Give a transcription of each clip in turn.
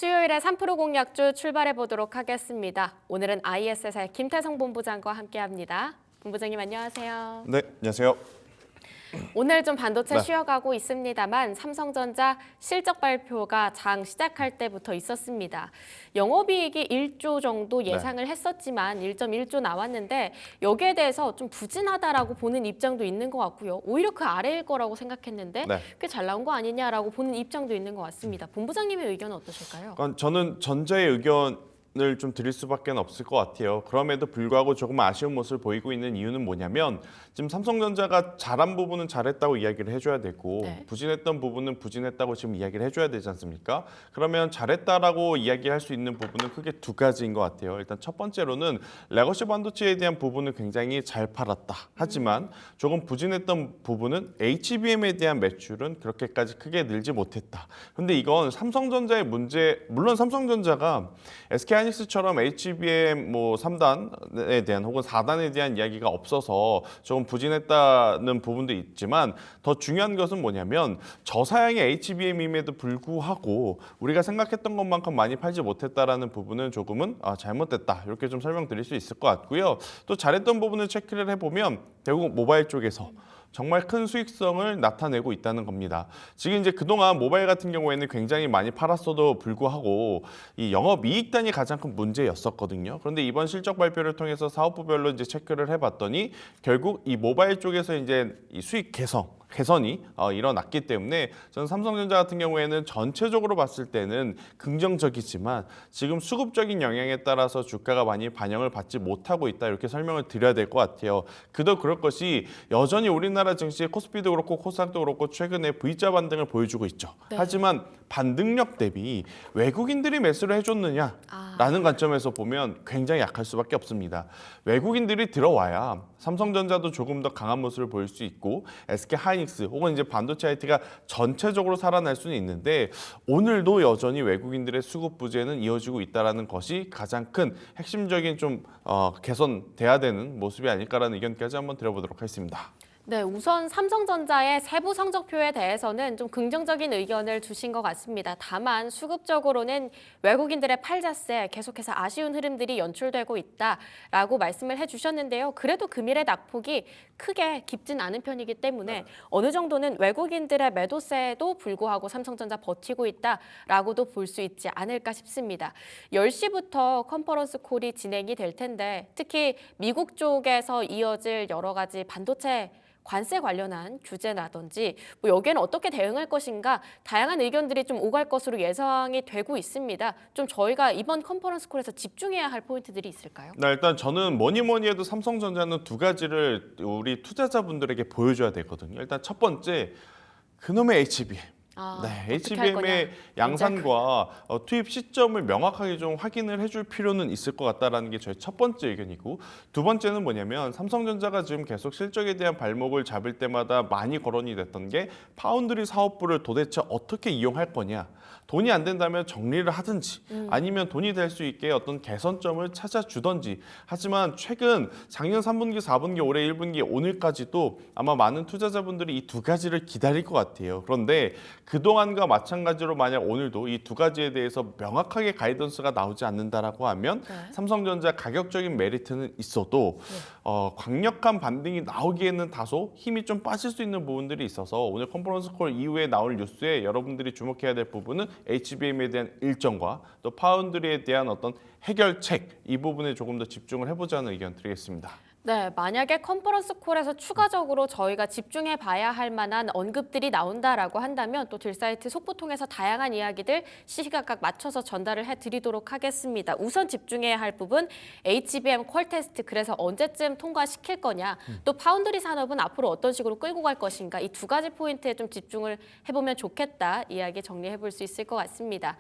수요일에 3프로 공약주 출발해 보도록 하겠습니다. 오늘은 ISS의 김태성 본부장과 함께합니다. 본부장님 안녕하세요. 네, 안녕하세요. 오늘 좀 반도체 쉬어가고 있습니다만 삼성전자 실적 발표가 장 시작할 때부터 있었습니다. 영업이익이 1조 정도 예상을 했었지만 1.1조 나왔는데 여기에 대해서 좀 부진하다라고 보는 입장도 있는 것 같고요. 오히려 그 아래일 거라고 생각했는데 꽤 잘 나온 거 아니냐라고 보는 입장도 있는 것 같습니다. 본부장님의 의견은 어떠실까요? 그러니까 저는 전자의 의견을 좀 드릴 수밖에 없을 것 같아요. 그럼에도 불구하고 조금 아쉬운 모습을 보이고 있는 이유는 뭐냐면 지금 삼성전자가 잘한 부분은 잘했다고 이야기를 해줘야 되고 부진했던 부분은 부진했다고 지금 이야기를 해줘야 되지 않습니까? 그러면 잘했다라고 이야기할 수 있는 부분은 크게 두 가지인 것 같아요. 일단 첫 번째로는 레거시 반도체에 대한 부분은 굉장히 잘 팔았다. 하지만 조금 부진했던 부분은 HBM에 대한 매출은 그렇게까지 크게 늘지 못했다. 근데 이건 삼성전자의 문제, 물론 삼성전자가 SK하이닉스처럼 HBM 3단에 대한 혹은 4단에 대한 이야기가 없어서 조금 부진했다는 부분도 있지만 더 중요한 것은 뭐냐면 저사양의 HBM임에도 불구하고 우리가 생각했던 것만큼 많이 팔지 못했다라는 부분은 조금은 잘못됐다. 이렇게 좀 설명드릴 수 있을 것 같고요. 또 잘했던 부분을 체크를 해보면 결국 모바일 쪽에서 정말 큰 수익성을 나타내고 있다는 겁니다. 지금 이제 그동안 모바일 같은 경우에는 굉장히 많이 팔았어도 불구하고 이 영업이익단이 가장 큰 문제였었거든요. 그런데 이번 실적 발표를 통해서 사업부별로 이제 체크를 해봤더니 결국 이 모바일 쪽에서 이제 이 수익 개선이 일어났기 때문에 저는 삼성전자 같은 경우에는 전체적으로 봤을 때는 긍정적이지만 지금 수급적인 영향에 따라서 주가가 많이 반영을 받지 못하고 있다 이렇게 설명을 드려야 될 것 같아요. 그도 그럴 것이 여전히 우리나라 증시의 코스피도 그렇고 코스닥도 그렇고 최근에 V자 반등을 보여주고 있죠. 하지만 반등력 대비 외국인들이 매수를 해줬느냐라는 관점에서 보면 굉장히 약할 수밖에 없습니다. 외국인들이 들어와야 삼성전자도 조금 더 강한 모습을 보일 수 있고 SK하이닉스 혹은 이제 반도체 IT가 전체적으로 살아날 수는 있는데 오늘도 여전히 외국인들의 수급 부재는 이어지고 있다는 것이 가장 큰 핵심적인 좀 개선돼야 되는 모습이 아닐까라는 의견까지 한번 드려보도록 하겠습니다. 네, 우선 삼성전자의 세부 성적표에 대해서는 좀 긍정적인 의견을 주신 것 같습니다. 다만 수급적으로는 외국인들의 팔자세 계속해서 아쉬운 흐름들이 연출되고 있다라고 말씀을 해주셨는데요. 그래도 금일의 낙폭이 크게 깊진 않은 편이기 때문에 어느 정도는 외국인들의 매도세에도 불구하고 삼성전자 버티고 있다라고도 볼 수 있지 않을까 싶습니다. 10시부터 컨퍼런스 콜이 진행이 될 텐데 특히 미국 쪽에서 이어질 여러 가지 반도체 관세 관련한 규제라든지 여기에는 어떻게 대응할 것인가 다양한 의견들이 좀 오갈 것으로 예상이 되고 있습니다. 좀 저희가 이번 컨퍼런스 콜에서 집중해야 할 포인트들이 있을까요? 네, 일단 저는 뭐니 해도 삼성전자는 두 가지를 우리 투자자분들에게 보여줘야 되거든요. 일단 첫 번째, 그놈의 HBM. HBM의 양산과 투입 시점을 명확하게 좀 확인을 해줄 필요는 있을 것 같다라는 게 저희 첫 번째 의견이고 두 번째는 뭐냐면 삼성전자가 지금 계속 실적에 대한 발목을 잡을 때마다 많이 거론이 됐던 게 파운드리 사업부를 도대체 어떻게 이용할 거냐. 돈이 안 된다면 정리를 하든지 아니면 돈이 될 수 있게 어떤 개선점을 찾아주든지 하지만 최근 작년 3분기, 4분기, 올해 1분기, 오늘까지도 아마 많은 투자자분들이 이 두 가지를 기다릴 것 같아요. 그런데 그동안과 마찬가지로 만약 오늘도 이 두 가지에 대해서 명확하게 가이던스가 나오지 않는다라고 하면 삼성전자 가격적인 메리트는 있어도 강력한 반등이 나오기에는 다소 힘이 좀 빠질 수 있는 부분들이 있어서 오늘 컨퍼런스 콜 이후에 나올 뉴스에 여러분들이 주목해야 될 부분은 HBM에 대한 일정과 또 파운드리에 대한 어떤 해결책 이 부분에 조금 더 집중을 해보자는 의견 드리겠습니다. 네, 만약에 컨퍼런스 콜에서 추가적으로 저희가 집중해 봐야 할 만한 언급들이 나온다라고 한다면 또 딜사이트 속보 통해서 다양한 이야기들 시시각각 맞춰서 전달을 해드리도록 하겠습니다. 우선 집중해야 할 부분 HBM 퀄 테스트 그래서 언제쯤 통과시킬 거냐 또 파운드리 산업은 앞으로 어떤 식으로 끌고 갈 것인가 이 두 가지 포인트에 좀 집중을 해보면 좋겠다 이야기 정리해 볼 수 있을 것 같습니다.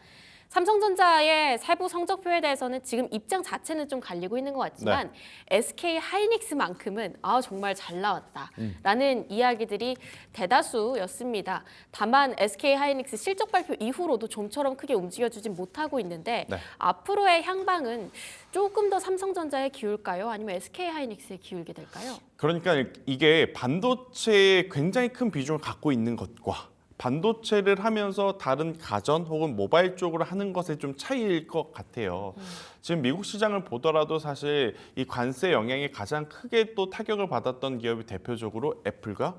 삼성전자의 세부 성적표에 대해서는 지금 입장 자체는 좀 갈리고 있는 것 같지만 SK하이닉스만큼은 정말 잘 나왔다라는 이야기들이 대다수였습니다. 다만 SK하이닉스 실적 발표 이후로도 좀처럼 크게 움직여주진 못하고 있는데 앞으로의 향방은 조금 더 삼성전자에 기울까요? 아니면 SK하이닉스에 기울게 될까요? 그러니까 이게 반도체에 굉장히 큰 비중을 갖고 있는 것과 반도체를 하면서 다른 가전 혹은 모바일 쪽으로 하는 것의 좀 차이일 것 같아요. 지금 미국 시장을 보더라도 사실 이 관세 영향이 가장 크게 또 타격을 받았던 기업이 대표적으로 애플과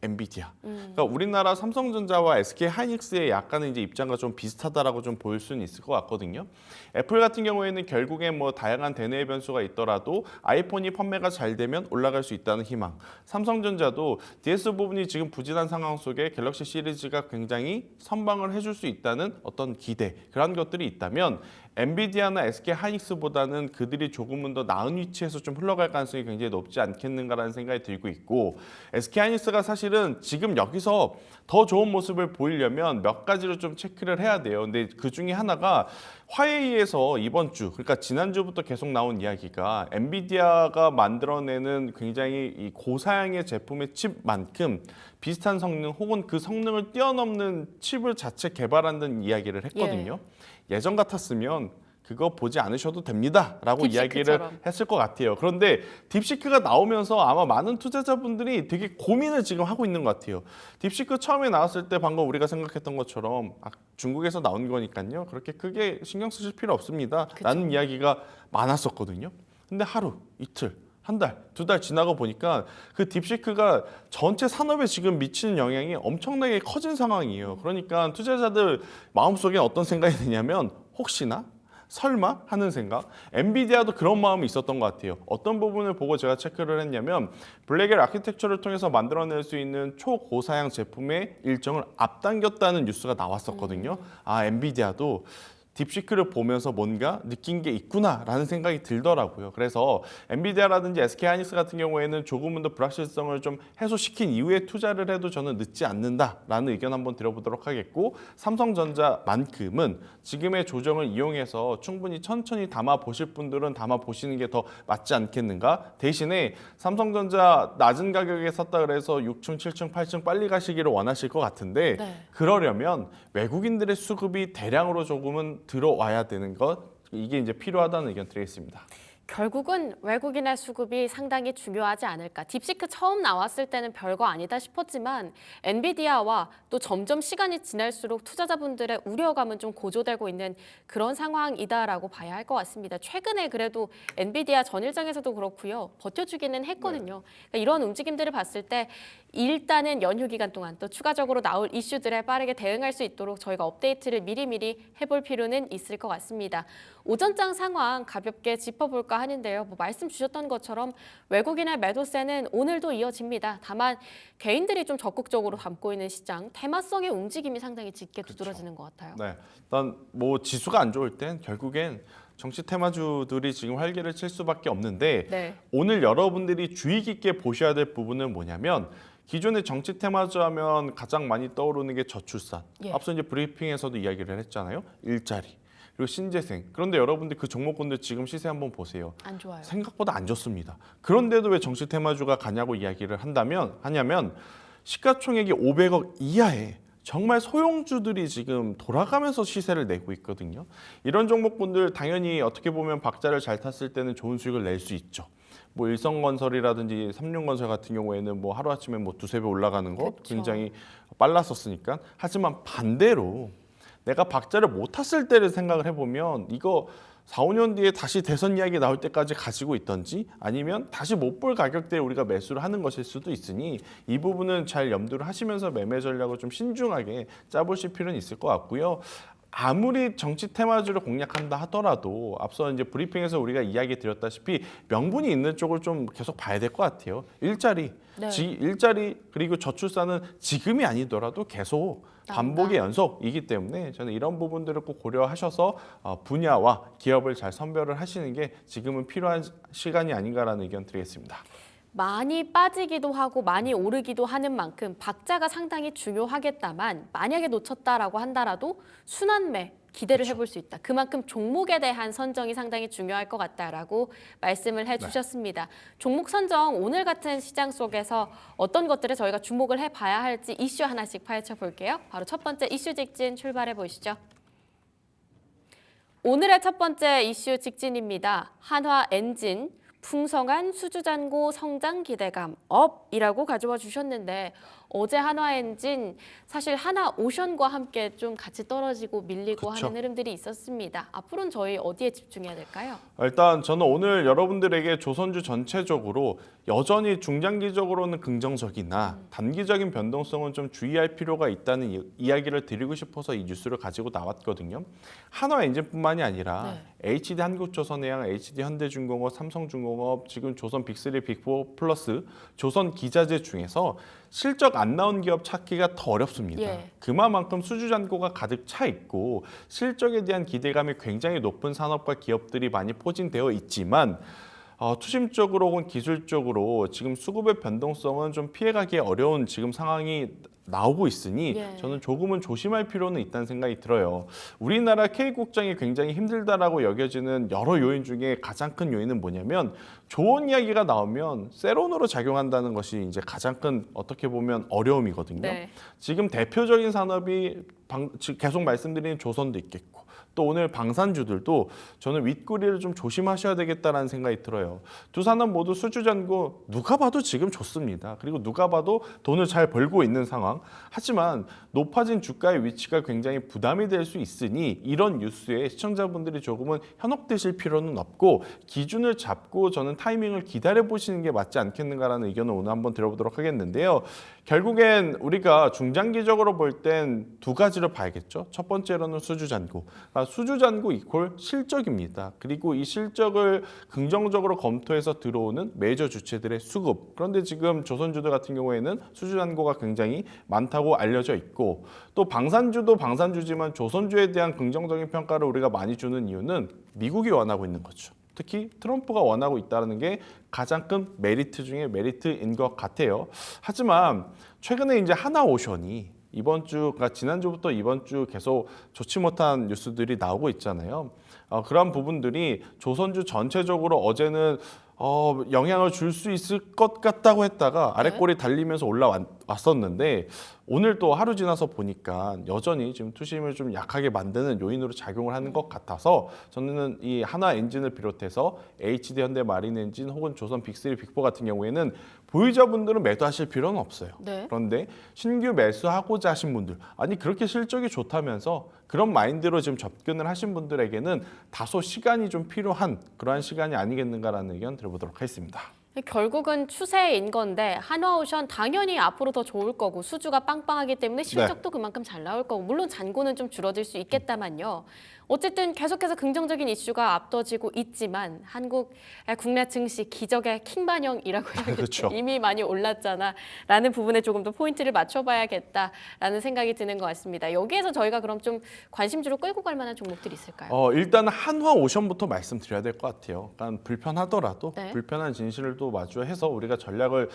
엔비디아. 그러니까 우리나라 삼성전자와 SK 하이닉스의 약간은 이제 입장과 좀 비슷하다라고 좀 보일 수는 있을 것 같거든요. 애플 같은 경우에는 결국에 뭐 다양한 대내의 변수가 있더라도 아이폰이 판매가 잘 되면 올라갈 수 있다는 희망. 삼성전자도 DS 부분이 지금 부진한 상황 속에 갤럭시 시리즈가 굉장히 선방을 해줄 수 있다는 어떤 기대, 그런 것들이 있다면 엔비디아나 SK 하이닉스보다는 그들이 조금은 더 나은 위치에서 좀 흘러갈 가능성이 굉장히 높지 않겠는가라는 생각이 들고 있고, SK 하이닉스가 사실은 지금 여기서 더 좋은 모습을 보이려면 몇 가지로 좀 체크를 해야 돼요. 근데 그 중에 하나가 화웨이에서 이번 주, 그러니까 지난주부터 계속 나온 이야기가 엔비디아가 만들어내는 굉장히 이 고사양의 제품의 칩만큼 비슷한 성능 혹은 그 성능을 뛰어넘는 칩을 자체 개발한다는 이야기를 했거든요. 예전 같았으면 그거 보지 않으셔도 됩니다라고 이야기를 했을 것 같아요. 그런데 딥시크가 나오면서 아마 많은 투자자분들이 되게 고민을 지금 하고 있는 것 같아요. 딥시크 처음에 나왔을 때 방금 우리가 생각했던 것처럼 중국에서 나온 거니까요. 그렇게 크게 신경 쓰실 필요 없습니다. 라는 이야기가 많았었거든요. 근데 하루, 이틀, 한 달, 두 달 지나고 보니까 그 딥시크가 전체 산업에 지금 미치는 영향이 엄청나게 커진 상황이에요. 그러니까 투자자들 마음속에 어떤 생각이 드냐면 혹시나? 설마? 하는 생각. 엔비디아도 그런 마음이 있었던 것 같아요. 어떤 부분을 보고 제가 체크를 했냐면 블랙엘 아키텍처를 통해서 만들어낼 수 있는 초고사양 제품의 일정을 앞당겼다는 뉴스가 나왔었거든요. 엔비디아도 딥시크를 보면서 뭔가 느낀 게 있구나라는 생각이 들더라고요. 그래서 엔비디아라든지 SK 하이닉스 같은 경우에는 조금은 더 불확실성을 좀 해소시킨 이후에 투자를 해도 저는 늦지 않는다라는 의견 한번 드려보도록 하겠고, 삼성전자만큼은 지금의 조정을 이용해서 충분히 천천히 담아 보실 분들은 담아 보시는 게 더 맞지 않겠는가. 대신에 삼성전자 낮은 가격에 샀다 그래서 6층, 7층, 8층 빨리 가시기를 원하실 것 같은데 그러려면 외국인들의 수급이 대량으로 조금은 들어와야 되는 것, 이게 이제 필요하다는 의견 드리겠습니다. 결국은 외국인의 수급이 상당히 중요하지 않을까. 딥시크 처음 나왔을 때는 별거 아니다 싶었지만 엔비디아와 또 점점 시간이 지날수록 투자자분들의 우려감은 좀 고조되고 있는 그런 상황이다라고 봐야 할 것 같습니다. 최근에 그래도 엔비디아 전일장에서도 그렇고요. 버텨주기는 했거든요. 그러니까 이런 움직임들을 봤을 때 일단은 연휴 기간 동안 또 추가적으로 나올 이슈들에 빠르게 대응할 수 있도록 저희가 업데이트를 미리미리 해볼 필요는 있을 것 같습니다. 오전장 상황 가볍게 짚어볼까 하는데요. 말씀 주셨던 것처럼 외국인의 매도세는 오늘도 이어집니다. 다만 개인들이 좀 적극적으로 담고 있는 시장, 테마성의 움직임이 상당히 짙게 두드러지는 것 같아요. 네, 일단 지수가 안 좋을 땐 결국엔 정치 테마주들이 지금 활기를 칠 수밖에 없는데 오늘 여러분들이 주의 깊게 보셔야 될 부분은 뭐냐면 기존의 정치 테마주 하면 가장 많이 떠오르는 게 저출산. 앞서 이제 브리핑에서도 이야기를 했잖아요. 일자리. 그리고 신재생. 그런데 여러분들 그 종목군들 지금 시세 한번 보세요. 안 좋아요. 생각보다 안 좋습니다. 그런데도 왜 정치 테마주가 가냐고 이야기를 하냐면 시가총액이 500억 이하에 정말 소형주들이 지금 돌아가면서 시세를 내고 있거든요. 이런 종목군들 당연히 어떻게 보면 박자를 잘 탔을 때는 좋은 수익을 낼 수 있죠. 일성건설이라든지 삼륜건설 같은 경우에는 하루아침에 두세 배 올라가는 거 굉장히 빨랐었으니까. 하지만 반대로 내가 박자를 못 탔을 때를 생각을 해보면 이거 4, 5년 뒤에 다시 대선 이야기 나올 때까지 가지고 있던지 아니면 다시 못 볼 가격대에 우리가 매수를 하는 것일 수도 있으니 이 부분은 잘 염두를 하시면서 매매 전략을 좀 신중하게 짜보실 필요는 있을 것 같고요. 아무리 정치 테마주를 공략한다 하더라도 앞서 이제 브리핑에서 우리가 이야기 드렸다시피 명분이 있는 쪽을 좀 계속 봐야 될 것 같아요. 일자리 그리고 저출산은 지금이 아니더라도 계속 반복의 연속이기 때문에 저는 이런 부분들을 꼭 고려하셔서 분야와 기업을 잘 선별을 하시는 게 지금은 필요한 시간이 아닌가라는 의견 드리겠습니다. 많이 빠지기도 하고 많이 오르기도 하는 만큼 박자가 상당히 중요하겠다만 만약에 놓쳤다라고 한다라도 순환매 기대를 해볼 수 있다. 그만큼 종목에 대한 선정이 상당히 중요할 것 같다라고 말씀을 해주셨습니다. 종목 선정 오늘 같은 시장 속에서 어떤 것들을 저희가 주목을 해봐야 할지 이슈 하나씩 파헤쳐 볼게요. 바로 첫 번째 이슈 직진 출발해 보시죠. 오늘의 첫 번째 이슈 직진입니다. 한화 엔진. 풍성한 수주잔고 성장 기대감 업이라고 가져와 주셨는데 어제 한화엔진 사실 하나오션과 함께 좀 같이 떨어지고 밀리고 그쵸. 하는 흐름들이 있었습니다. 앞으로는 저희 어디에 집중해야 될까요? 일단 저는 오늘 여러분들에게 조선주 전체적으로 여전히 중장기적으로는 긍정적이나 단기적인 변동성은 좀 주의할 필요가 있다는 이야기를 드리고 싶어서 이 뉴스를 가지고 나왔거든요. 한화엔진뿐만이 아니라 HD 한국조선해양, HD 현대중공업, 삼성중공업, 지금 조선 빅3, 빅4 플러스 조선 기자재 중에서 실적 안 나온 기업 찾기가 더 어렵습니다. 그만큼 수주 잔고가 가득 차 있고 실적에 대한 기대감이 굉장히 높은 산업과 기업들이 많이 포진되어 있지만 투심적으로 혹은 기술적으로 지금 수급의 변동성은 좀 피해가기 어려운 지금 상황이 나오고 있으니 저는 조금은 조심할 필요는 있다는 생각이 들어요. 우리나라 K국장이 굉장히 힘들다라고 여겨지는 여러 요인 중에 가장 큰 요인은 뭐냐면 좋은 이야기가 나오면 세론으로 작용한다는 것이 이제 가장 큰 어떻게 보면 어려움이거든요. 지금 대표적인 산업이 계속 말씀드린 조선도 있겠고 또 오늘 방산주들도 저는 윗꼬리를 좀 조심하셔야 되겠다라는 생각이 들어요. 두 산업 모두 수주 잔고 누가 봐도 지금 좋습니다. 그리고 누가 봐도 돈을 잘 벌고 있는 상황. 하지만 높아진 주가의 위치가 굉장히 부담이 될 수 있으니 이런 뉴스에 시청자분들이 조금은 현혹되실 필요는 없고 기준을 잡고 저는 타이밍을 기다려 보시는 게 맞지 않겠는가라는 의견을 오늘 한번 들어보도록 하겠는데요. 결국엔 우리가 중장기적으로 볼 땐 두 가지를 봐야겠죠. 첫 번째로는 수주 잔고. 수주 잔고 이퀄 실적입니다. 그리고 이 실적을 긍정적으로 검토해서 들어오는 메이저 주체들의 수급. 그런데 지금 조선주들 같은 경우에는 수주 잔고가 굉장히 많다고 알려져 있고 또 방산주도 방산주지만 조선주에 대한 긍정적인 평가를 우리가 많이 주는 이유는 미국이 원하고 있는 거죠. 특히 트럼프가 원하고 있다는 게 가장 큰 메리트 중에 메리트인 것 같아요. 하지만 최근에 이제 하나오션이 이번 주, 그러니까 지난주부터 이번 주 계속 좋지 못한 뉴스들이 나오고 있잖아요. 그런 부분들이 조선주 전체적으로 어제는 영향을 줄 수 있을 것 같다고 했다가 아랫골이 달리면서 올라왔었는데 오늘 또 하루 지나서 보니까 여전히 지금 투심을 좀 약하게 만드는 요인으로 작용을 하는 것 같아서 저는 이 한화엔진을 비롯해서 HD 현대 마린엔진 혹은 조선 빅3, 빅4 같은 경우에는 보유자분들은 매도하실 필요는 없어요. 그런데 신규 매수하고자 하신 분들, 아니 그렇게 실적이 좋다면서 그런 마인드로 지금 접근을 하신 분들에게는 다소 시간이 좀 필요한 그러한 시간이 아니겠는가라는 의견 들어보도록 하겠습니다. 결국은 추세인 건데 한화오션 당연히 앞으로 더 좋을 거고 수주가 빵빵하기 때문에 실적도 그만큼 잘 나올 거고 물론 잔고는 좀 줄어들 수 있겠다만요. 어쨌든 계속해서 긍정적인 이슈가 앞서지고 있지만 국내 증시 기적의 킹반영이라고 해야겠죠. 그렇죠. 이미 많이 올랐잖아 라는 부분에 조금 더 포인트를 맞춰봐야겠다라는 생각이 드는 것 같습니다. 여기에서 저희가 그럼 좀 관심주로 끌고 갈 만한 종목들이 있을까요? 일단 한화오션부터 말씀드려야 될 것 같아요. 그러니까 불편하더라도 불편한 진실을 또 마주해서 우리가 전략을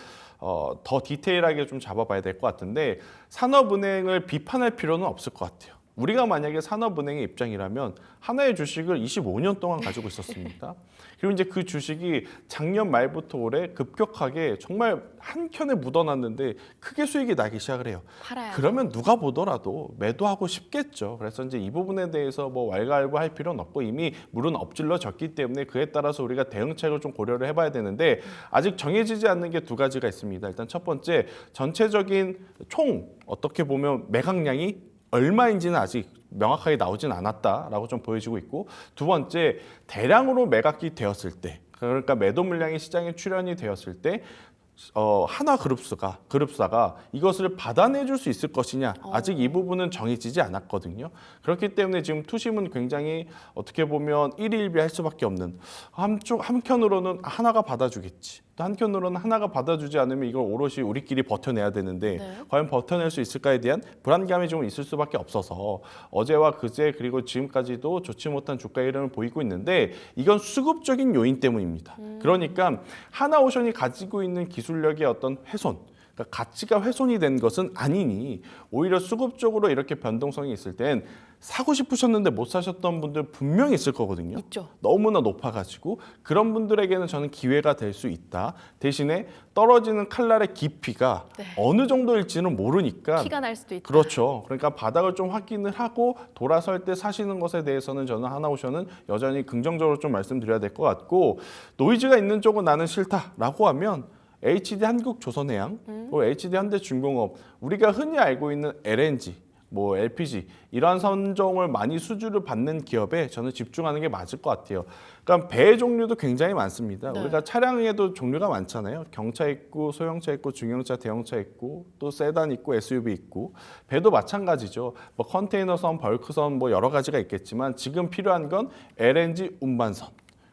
더 디테일하게 좀 잡아봐야 될 것 같은데 산업은행을 비판할 필요는 없을 것 같아요. 우리가 만약에 산업은행의 입장이라면 하나의 주식을 25년 동안 가지고 있었습니다. 그리고 이제 그 주식이 작년 말부터 올해 급격하게 정말 한 켠에 묻어놨는데 크게 수익이 나기 시작을 해요. 그러면 누가 보더라도 매도하고 싶겠죠. 그래서 이제 이 부분에 대해서 뭐 왈가왈부할 필요는 없고 이미 물은 엎질러졌기 때문에 그에 따라서 우리가 대응책을 좀 고려를 해봐야 되는데 아직 정해지지 않는 게 두 가지가 있습니다. 일단 첫 번째 전체적인 총 어떻게 보면 매각량이 얼마인지는 아직 명확하게 나오진 않았다라고 좀 보여지고 있고 두 번째 대량으로 매각이 되었을 때 그러니까 매도 물량이 시장에 출현이 되었을 때 하나그룹사가 이것을 받아내줄 수 있을 것이냐 아직 이 부분은 정해지지 않았거든요. 그렇기 때문에 지금 투심은 굉장히 어떻게 보면 일희일비할 수밖에 없는 한편으로는 하나가 받아주겠지. 또 한편으로는 하나가 받아주지 않으면 이걸 오롯이 우리끼리 버텨내야 되는데 과연 버텨낼 수 있을까에 대한 불안감이 좀 있을 수밖에 없어서 어제와 그제 그리고 지금까지도 좋지 못한 주가 흐름을 보이고 있는데 이건 수급적인 요인 때문입니다. 그러니까 하나오션이 가지고 있는 기술력의 어떤 훼손 그러니까 가치가 훼손이 된 것은 아니니 오히려 수급적으로 이렇게 변동성이 있을 땐 사고 싶으셨는데 못 사셨던 분들 분명히 있을 거거든요. 있죠. 너무나 높아가지고 그런 분들에게는 저는 기회가 될 수 있다. 대신에 떨어지는 칼날의 깊이가 어느 정도일지는 모르니까 피가 날 수도 있다. 그렇죠. 그러니까 바닥을 좀 확인을 하고 돌아설 때 사시는 것에 대해서는 저는 하나오션은 여전히 긍정적으로 좀 말씀드려야 될 것 같고 노이즈가 있는 쪽은 나는 싫다라고 하면 HD 한국조선해양, 그리고 HD 현대중공업, 우리가 흔히 알고 있는 LNG, 뭐 LPG 이러한 선정을 많이 수주를 받는 기업에 저는 집중하는 게 맞을 것 같아요. 그러니까 배 종류도 굉장히 많습니다. 네. 우리가 차량에도 종류가 많잖아요. 경차 있고 소형차 있고 중형차, 대형차 있고 또 세단 있고 SUV 있고 배도 마찬가지죠. 뭐 컨테이너선, 벌크선 뭐 여러 가지가 있겠지만 지금 필요한 건 LNG 운반선.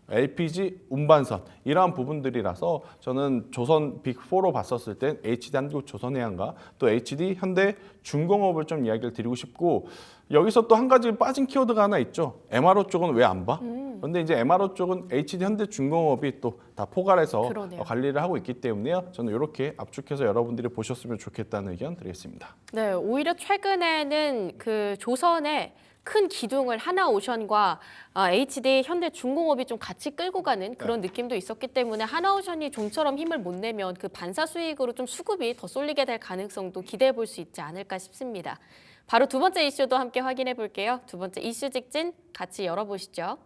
LPG 운반선 이러한 부분들이라서 저는 조선 빅4로 봤었을 땐 HD 한국조선해양과 또 HD 현대중공업을 좀 이야기를 드리고 싶고 여기서 또 한 가지 빠진 키워드가 하나 있죠. MRO 쪽은 왜 안 봐? 그런데 이제 MRO 쪽은 HD 현대중공업이 또 다 포괄해서 그러네요. 관리를 하고 있기 때문에요. 저는 이렇게 압축해서 여러분들이 보셨으면 좋겠다는 의견 드리겠습니다. 네, 오히려 최근에는 그 조선의 큰 기둥을 하나오션과 HD 현대중공업이 좀 같이 끌고 가는 그런 느낌도 있었기 때문에 하나오션이 좀처럼 힘을 못 내면 그 반사 수익으로 좀 수급이 더 쏠리게 될 가능성도 기대해 볼 수 있지 않을까 싶습니다. 바로 두 번째 이슈도 함께 확인해 볼게요. 두 번째 이슈 직진 같이 열어보시죠.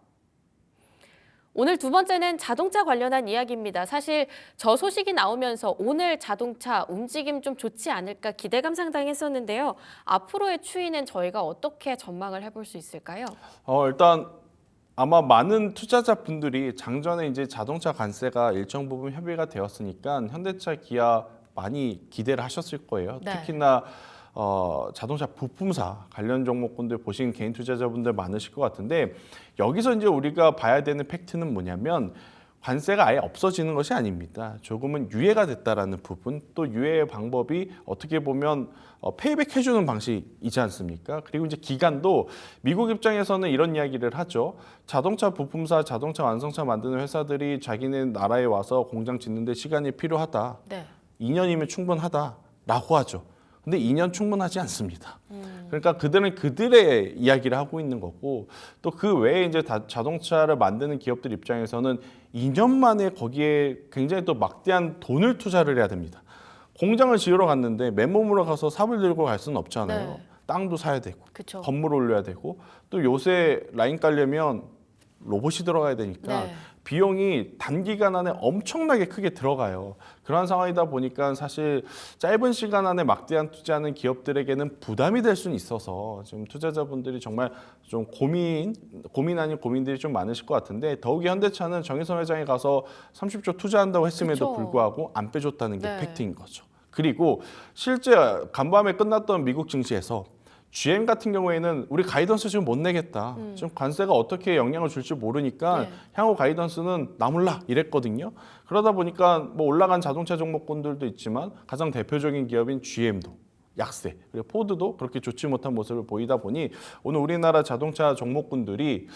오늘 두 번째는 자동차 관련한 이야기입니다. 사실 저 소식이 나오면서 오늘 자동차 움직임 좀 좋지 않을까 기대감 상당했었는데요. 앞으로의 추이는 저희가 어떻게 전망을 해볼 수 있을까요? 일단 아마 많은 투자자분들이 장전에 이제 자동차 관세가 일정 부분 협의가 되었으니까 현대차, 기아 많이 기대를 하셨을 거예요. 네. 특히나 자동차 부품사 관련 종목군들 보신 개인 투자자분들 많으실 것 같은데 여기서 이제 우리가 봐야 되는 팩트는 뭐냐면 관세가 아예 없어지는 것이 아닙니다. 조금은 유예가 됐다라는 부분, 또 유예의 방법이 어떻게 보면 페이백 해주는 방식이지 않습니까? 그리고 이제 기간도 미국 입장에서는 이런 이야기를 하죠. 자동차 부품사, 자동차 완성차 만드는 회사들이 자기네 나라에 와서 공장 짓는데 시간이 필요하다. 네. 2년이면 2년이면 충분하다라고 하죠. 근데 2년 충분하지 않습니다. 그러니까 그들은 그들의 이야기를 하고 있는 거고 또 그 외에 이제 자동차를 만드는 기업들 입장에서는 2년 만에 거기에 굉장히 또 막대한 돈을 투자를 해야 됩니다. 공장을 지으러 갔는데 맨몸으로 가서 삽을 들고 갈 수는 없잖아요. 네. 땅도 사야 되고 그쵸. 건물 올려야 되고 또 요새 라인 깔려면 로봇이 들어가야 되니까 네. 비용이 단기간 안에 엄청나게 크게 들어가요. 그런 상황이다 보니까 사실 짧은 시간 안에 막대한 투자하는 기업들에게는 부담이 될 수는 있어서 지금 투자자분들이 정말 좀 고민 아닌 고민들이 좀 많으실 것 같은데 더욱이 현대차는 정의선 회장에 가서 30조 투자한다고 했음에도 그쵸. 불구하고 안 빼줬다는 게 네. 팩트인 거죠. 그리고 실제 간밤에 끝났던 미국 증시에서 GM 같은 경우에는 우리 가이던스 지금 못 내겠다. 지금 관세가 어떻게 영향을 줄지 모르니까 네. 향후 가이던스는 나 몰라 이랬거든요. 그러다 보니까 뭐 올라간 자동차 종목군들도 있지만 가장 대표적인 기업인 GM도 약세, 그리고 포드도 그렇게 좋지 못한 모습을 보이다 보니 오늘 우리나라 자동차 종목군들이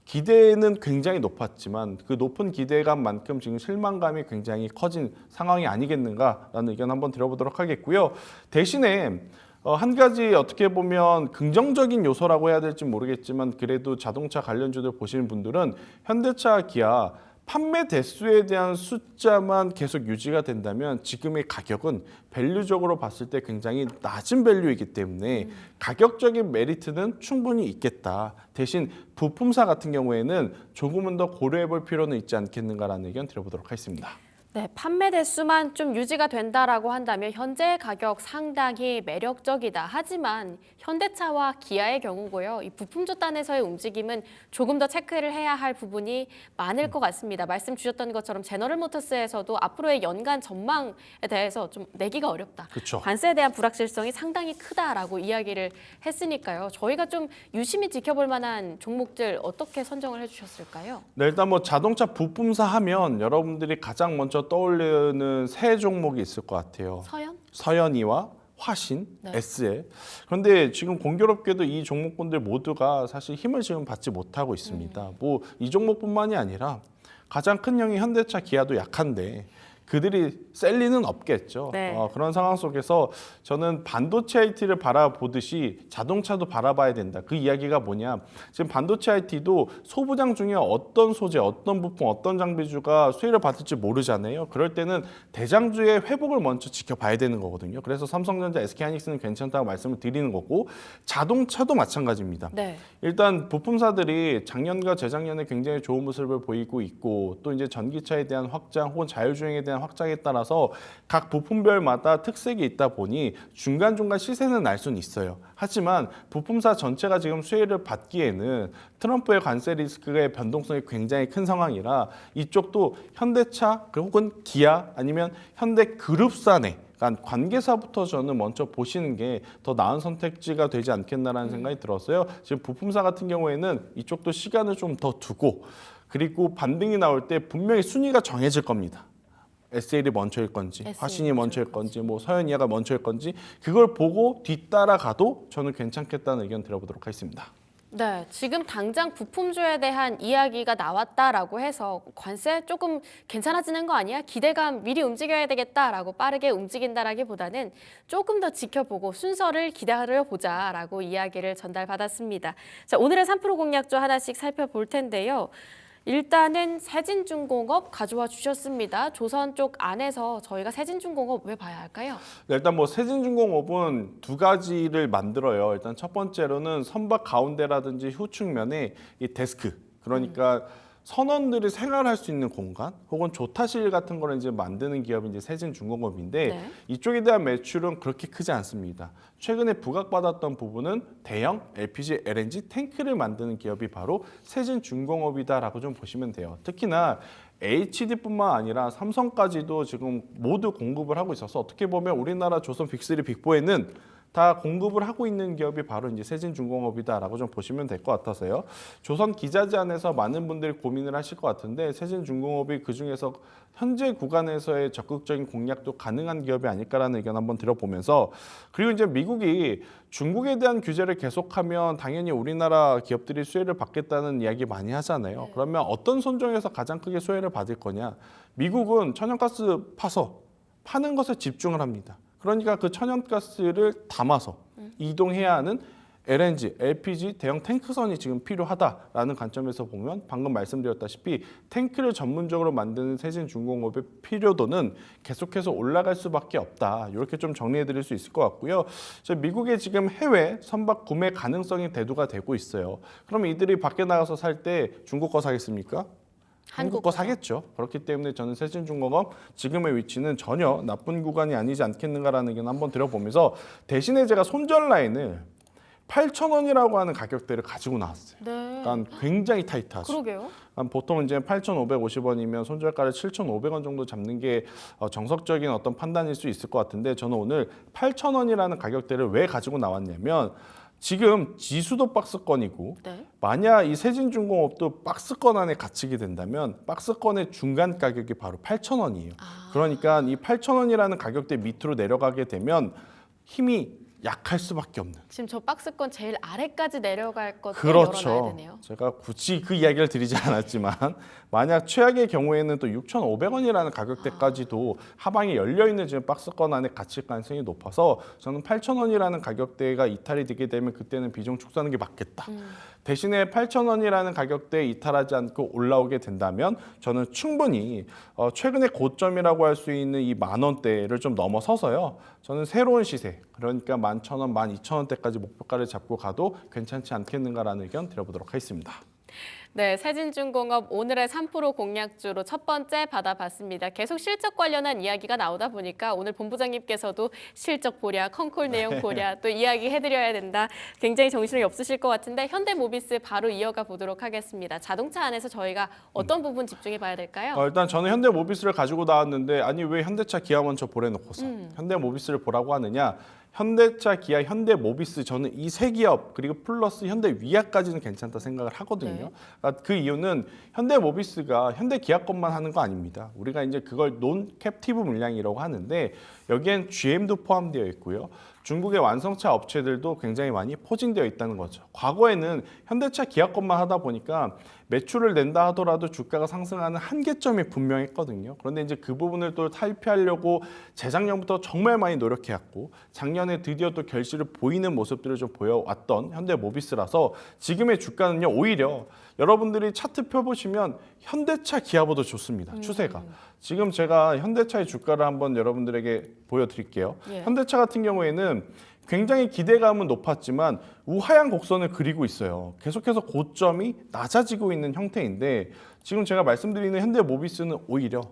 기대는 굉장히 높았지만 그 높은 기대감만큼 지금 실망감이 굉장히 커진 상황이 아니겠는가라는 의견 한번 드려보도록 하겠고요. 대신에 한 가지 어떻게 보면 긍정적인 요소라고 해야 될지 모르겠지만 그래도 자동차 관련주들 보시는 분들은 현대차, 기아 판매 대수에 대한 숫자만 계속 유지가 된다면 지금의 가격은 밸류적으로 봤을 때 굉장히 낮은 밸류이기 때문에 가격적인 메리트는 충분히 있겠다. 대신 부품사 같은 경우에는 조금은 더 고려해 볼 필요는 있지 않겠는가라는 의견 드려보도록 하겠습니다. 네, 판매 대수만 좀 유지가 된다라고 한다면 현재 가격 상당히 매력적이다. 하지만 현대차와 기아의 경우고요. 이 부품주 단에서의 움직임은 조금 더 체크를 해야 할 부분이 많을 것 같습니다. 말씀 주셨던 것처럼 제너럴 모터스에서도 앞으로의 연간 전망에 대해서 좀 내기가 어렵다. 그쵸. 관세에 대한 불확실성이 상당히 크다라고 이야기를 했으니까요. 저희가 좀 유심히 지켜볼 만한 종목들 어떻게 선정을 해주셨을까요? 네, 일단 뭐 자동차 부품사 하면 여러분들이 가장 먼저 떠올리는 세 종목이 있을 것 같아요. 서현? 서현이와 화신, 네. SL. 그런데 지금 공교롭게도 이 종목군들 모두가 사실 힘을 지금 받지 못하고 있습니다. 뭐 이 종목뿐만이 아니라 가장 큰 형이 현대차, 기아도 약한데 그들이 셀 리는 없겠죠. 네. 그런 상황 속에서 저는 반도체 IT를 바라보듯이 자동차도 바라봐야 된다. 그 이야기가 뭐냐. 지금 반도체 IT도 소부장 중에 어떤 소재, 어떤 부품, 어떤 장비주가 수혜를 받을지 모르잖아요. 그럴 때는 대장주의 회복을 먼저 지켜봐야 되는 거거든요. 그래서 삼성전자, SK하이닉스는 괜찮다고 말씀을 드리는 거고 자동차도 마찬가지입니다. 네. 일단 부품사들이 작년과 재작년에 굉장히 좋은 모습을 보이고 있고 또 이제 전기차에 대한 확장 혹은 자율주행에 대한 대한 확장에 따라서 각 부품별마다 특색이 있다 보니 중간중간 시세는 날 수는 있어요. 하지만 부품사 전체가 지금 수혜를 받기에는 트럼프의 관세 리스크의 변동성이 굉장히 큰 상황이라 이쪽도 현대차 혹은 기아 아니면 현대그룹사 내 그러니까 관계사부터 저는 먼저 보시는 게 더 나은 선택지가 되지 않겠나라는 생각이 들었어요. 지금 부품사 같은 경우에는 이쪽도 시간을 좀 더 두고 그리고 반등이 나올 때 분명히 순위가 정해질 겁니다. SL이 먼저일 건지, 화신이 먼저일 건지, 뭐 서현이가 먼저일 건지 그걸 보고 뒤따라가도 저는 괜찮겠다는 의견 드려보도록 하겠습니다. 네, 지금 당장 부품주에 대한 이야기가 나왔다라고 해서 관세 조금 괜찮아지는 거 아니야? 기대감 미리 움직여야 되겠다라고 빠르게 움직인다라기보다는 조금 더 지켜보고 순서를 기다려보자라고 이야기를 전달받았습니다. 자, 오늘의 3프로 공약주 하나씩 살펴볼 텐데요. 일단은 세진중공업 가져와 주셨습니다. 조선 쪽 안에서 저희가 세진중공업 왜 봐야 할까요? 네, 일단 뭐 세진중공업은 두 가지를 만들어요. 일단 첫 번째로는 선박 가운데라든지 후측면에 이 데스크, 그러니까 선원들이 생활할 수 있는 공간 혹은 조타실 같은 거를 이제 만드는 기업이 이제 세진중공업인데 네. 이쪽에 대한 매출은 그렇게 크지 않습니다. 최근에 부각받았던 부분은 대형 LPG, LNG 탱크를 만드는 기업이 바로 세진중공업이다라고 좀 보시면 돼요. 특히나 HD뿐만 아니라 삼성까지도 지금 모두 공급을 하고 있어서 어떻게 보면 우리나라 조선 빅3, 빅4에는 다 공급을 하고 있는 기업이 바로 이제 세진중공업이다라고 좀 보시면 될 것 같아서요. 조선 기자재 안에서 많은 분들이 고민을 하실 것 같은데 세진중공업이 그 중에서 현재 구간에서의 적극적인 공략도 가능한 기업이 아닐까라는 의견 한번 들어보면서 그리고 이제 미국이 중국에 대한 규제를 계속하면 당연히 우리나라 기업들이 수혜를 받겠다는 이야기 많이 하잖아요. 그러면 어떤 선종에서 가장 크게 수혜를 받을 거냐? 미국은 천연가스 파는 것에 집중을 합니다. 그러니까 그 천연가스를 담아서 이동해야 하는 LNG, LPG 대형 탱크선이 지금 필요하다라는 관점에서 보면 방금 말씀드렸다시피 탱크를 전문적으로 만드는 세진중공업의 필요도는 계속해서 올라갈 수밖에 없다. 이렇게 좀 정리해 드릴 수 있을 것 같고요. 미국의 지금 해외 선박 구매 가능성이 대두가 되고 있어요. 그러면 이들이 밖에 나가서 살 때 중국 거 사겠습니까? 한국 거 사겠죠. 그렇기 때문에 저는 세진중공업 지금의 위치는 전혀 나쁜 구간이 아니지 않겠는가라는 의견 한번 들어보면서 대신에 제가 손절 라인을 8,000원이라고 하는 가격대를 가지고 나왔어요. 네. 그러니까 굉장히 타이트하죠. 그러게요. 보통 이제 8,550원이면 손절가를 7,500원 정도 잡는 게 정석적인 어떤 판단일 수 있을 것 같은데 저는 오늘 8,000원이라는 가격대를 왜 가지고 나왔냐면 지금 지수도 박스권이고 네. 만약 이 세진중공업도 박스권 안에 갇히게 된다면 박스권의 중간 가격이 바로 8,000원이에요. 그러니까 이 8,000원이라는 가격대 밑으로 내려가게 되면 힘이 약할 수밖에 없는. 지금 저 박스권 제일 아래까지 내려갈 것도 그렇죠. 열어놔야 되네요. 제가 굳이 그 이야기를 드리지 않았지만 만약 최악의 경우에는 또 6,500원이라는 가격대까지도 하방이 열려 있는 지금 박스권 안에 갇힐 가능성이 높아서 저는 8,000원이라는 가격대가 이탈이 되게 되면 그때는 비중 축소하는 게 맞겠다. 대신에 8,000원이라는 가격대에 이탈하지 않고 올라오게 된다면 저는 충분히 최근의 고점이라고 할 수 있는 이 10,000원대를 좀 넘어서서요. 저는 새로운 시세, 그러니까 11,000원, 12,000원대까지 목표가를 잡고 가도 괜찮지 않겠는가라는 의견 드려보도록 하겠습니다. 네, 세진중공업 오늘의 3프로 공약주로 첫 번째 받아봤습니다. 계속 실적 관련한 이야기가 나오다 보니까 오늘 본부장님께서도 실적 보랴, 컨콜 내용 보랴 또 이야기 해드려야 된다. 굉장히 정신이 없으실 것 같은데 현대모비스 바로 이어가 보도록 하겠습니다. 자동차 안에서 저희가 어떤 부분 집중해 봐야 될까요? 일단 저는 현대모비스를 가지고 나왔는데 아니 왜 현대차, 기아 먼저 보내놓고서 현대모비스를 보라고 하느냐. 현대차, 기아, 현대모비스 저는 이 세 기업 그리고 플러스 현대위아까지는 괜찮다 생각을 하거든요. 네. 그러니까 그 이유는 현대모비스가 현대기아 것만 하는 거 아닙니다. 우리가 이제 그걸 논 캡티브 물량이라고 하는데 여기엔 GM도 포함되어 있고요. 중국의 완성차 업체들도 굉장히 많이 포진되어 있다는 거죠. 과거에는 현대차, 기아 것만 하다 보니까 매출을 낸다 하더라도 주가가 상승하는 한계점이 분명했거든요. 그런데 이제 그 부분을 또 탈피하려고 재작년부터 정말 많이 노력해왔고 작년에 드디어 또 결실을 보이는 모습들을 좀 보여왔던 현대모비스라서 지금의 주가는요 오히려 여러분들이 차트 펴보시면 현대차, 기아보다 좋습니다. 추세가. 지금 제가 현대차의 주가를 한번 여러분들에게 보여드릴게요. 예. 현대차 같은 경우에는 굉장히 기대감은 높았지만 우하향 곡선을 그리고 있어요. 계속해서 고점이 낮아지고 있는 형태인데 지금 제가 말씀드리는 현대모비스는 오히려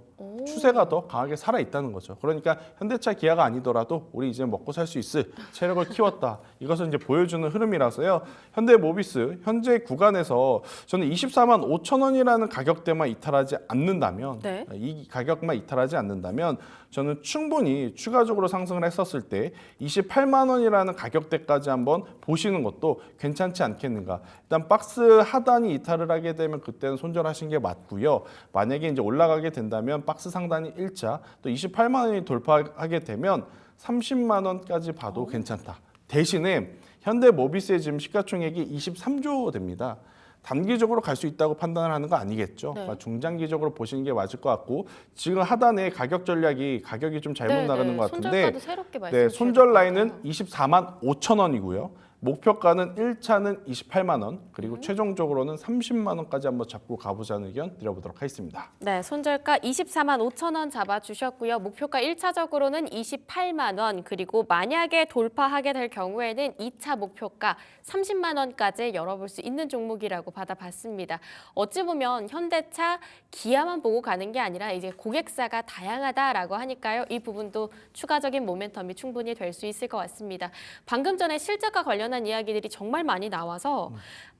추세가 더 강하게 살아 있다는 거죠. 그러니까 현대차, 기아가 아니더라도 우리 이제 먹고 살 수 있을 체력을 키웠다. 이것을 이제 보여주는 흐름이라서요. 현대모비스 현재 구간에서 저는 24만 5천 원이라는 가격대만 이탈하지 않는다면, 네. 이 가격만 이탈하지 않는다면 저는 충분히 추가적으로 상승을 했었을 때 28만 원이라는 가격대까지 한번 보시는 것도 괜찮지 않겠는가. 일단 박스 하단이 이탈을 하게 되면 그때는 손절하신 게 맞고요. 만약에 이제 올라가게 된다면 박스 상단이 1차 또 28만 원이 돌파하게 되면 30만 원까지 봐도 괜찮다. 대신에 현대모비스의 지금 시가총액이 23조 됩니다. 단기적으로 갈 수 있다고 판단을 하는 거 아니겠죠. 네. 그러니까 중장기적으로 보시는 게 맞을 것 같고 지금 하단에 가격이 좀 잘못 나가는 것 같은데 손절가도 새롭게 네, 손절 라인은 24만 5천 원이고요. 목표가는 1차는 28만 원, 그리고 최종적으로는 30만 원까지 한번 잡고 가보자는 의견 드려보도록 하겠습니다. 네, 손절가 24만 5천 원 잡아주셨고요. 목표가 1차적으로는 28만 원, 그리고 만약에 돌파하게 될 경우에는 2차 목표가 30만 원까지 열어볼 수 있는 종목이라고 받아봤습니다. 어찌 보면 현대차, 기아만 보고 가는 게 아니라 이제 고객사가 다양하다라고 하니까요. 이 부분도 추가적인 모멘텀이 충분히 될 수 있을 것 같습니다. 방금 전에 실적과 관련한 이야기들이 정말 많이 나와서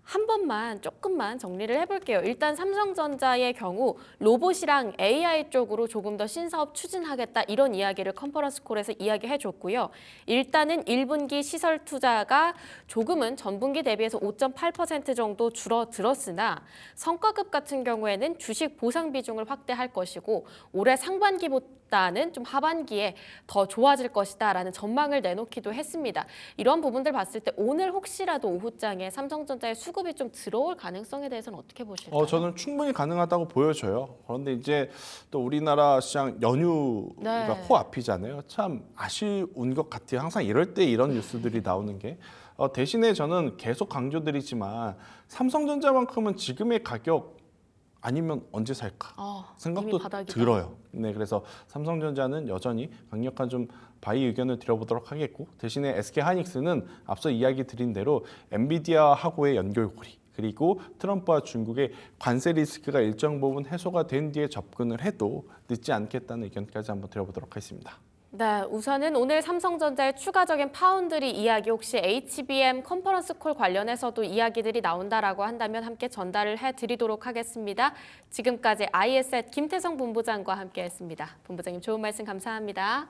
한 번만 조금만 정리를 해볼게요. 일단 삼성전자의 경우 로봇이랑 AI 쪽으로 조금 더 신사업 추진하겠다 이런 이야기를 컨퍼런스 콜에서 이야기해줬고요. 일단은 1분기 시설 투자가 조금은 전분기 대비해서 5.8% 정도 줄어들었으나 성과급 같은 경우에는 주식 보상 비중을 확대할 것이고 올해 상반기보다는 좀 하반기에 더 좋아질 것이다라는 전망을 내놓기도 했습니다. 이런 부분들 봤을 때 오늘 혹시라도 오후장에 삼성전자의 수급이 좀 들어올 가능성에 대해서는 어떻게 보실까요? 저는 충분히 가능하다고 보여져요. 그런데 이제 또 우리나라 시장 연휴가 네. 코앞이잖아요. 참 아쉬운 것 같아요. 항상 이럴 때 이런 뉴스들이 나오는 게. 대신에 저는 계속 강조드리지만 삼성전자만큼은 지금의 가격 아니면 언제 살까 생각도 들어요. 네, 그래서 삼성전자는 여전히 강력한 좀 바이 의견을 드려보도록 하겠고 대신에 SK하이닉스는 앞서 이야기 드린 대로 엔비디아하고의 연결고리 그리고 트럼프와 중국의 관세 리스크가 일정 부분 해소가 된 뒤에 접근을 해도 늦지 않겠다는 의견까지 한번 드려보도록 하겠습니다. 네, 우선은 오늘 삼성전자의 추가적인 파운드리 이야기 혹시 HBM 컨퍼런스 콜 관련해서도 이야기들이 나온다라고 한다면 함께 전달을 해드리도록 하겠습니다. 지금까지 IS앳 김태성 본부장과 함께했습니다. 본부장님 좋은 말씀 감사합니다.